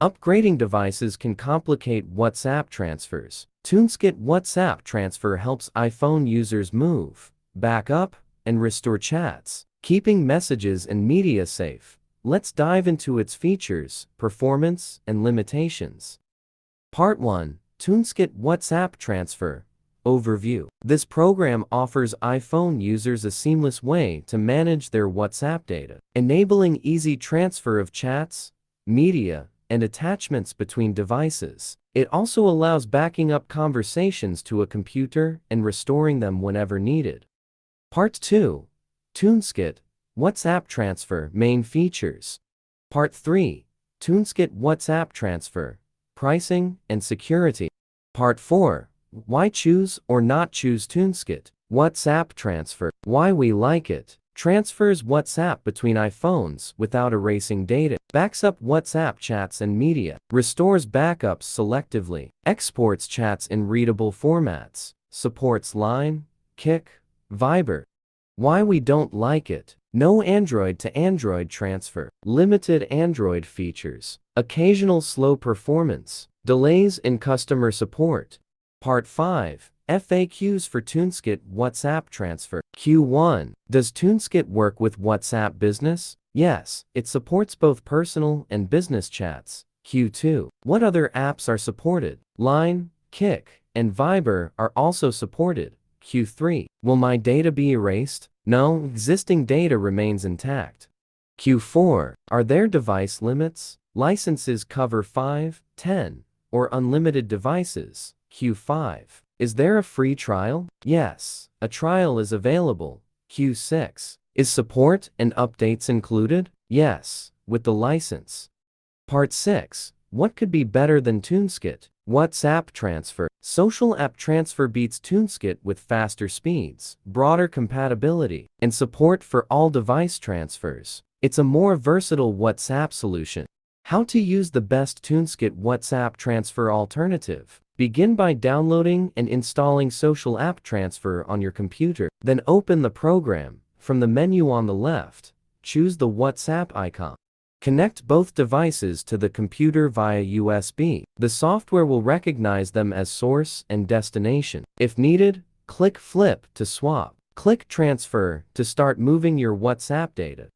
Upgrading devices can complicate WhatsApp transfers. TunesKit WhatsApp Transfer helps iPhone users move, back up, and restore chats, keeping messages and media safe. Let's dive into its features, performance, and limitations. Part 1. TunesKit WhatsApp Transfer Overview. This program offers iPhone users a seamless way to manage their WhatsApp data, enabling easy transfer of chats, media, and attachments between devices. It also allows backing up conversations to a computer and restoring them whenever needed. Part 2. TunesKit WhatsApp Transfer Main Features. Part 3. TunesKit WhatsApp Transfer Pricing and Security. Part 4. Why choose or not choose TunesKit WhatsApp Transfer. Why we like it. Transfers WhatsApp between iPhones without erasing data. Backs up WhatsApp chats and media. Restores backups selectively. Exports chats in readable formats. Supports Line, Kik, Viber. Why we don't like it. No Android to Android transfer. Limited Android features. Occasional slow performance. Delays in customer support. Part 5. FAQs for TunesKit WhatsApp Transfer. Q1. Does TunesKit work with WhatsApp Business? Yes, it supports both personal and business chats. Q2. What other apps are supported? Line, Kik, and Viber are also supported. Q3. Will my data be erased? No, existing data remains intact. Q4. Are there device limits? Licenses cover 5, 10, or unlimited devices. Q5. Is there a free trial? Yes, a trial is available. Q6. Is support and updates included? Yes, with the license. Part 6. What could be better than TunesKit WhatsApp Transfer? Social app transfer beats TunesKit with faster speeds, broader compatibility, and support for all device transfers. It's a more versatile WhatsApp solution. How to use the best TunesKit WhatsApp transfer alternative. Begin by downloading and installing Social App Transfer on your computer. Then open the program. From the menu on the left, choose the WhatsApp icon. Connect both devices to the computer via USB. The software will recognize them as source and destination. If needed, click Flip to swap. Click Transfer to start moving your WhatsApp data.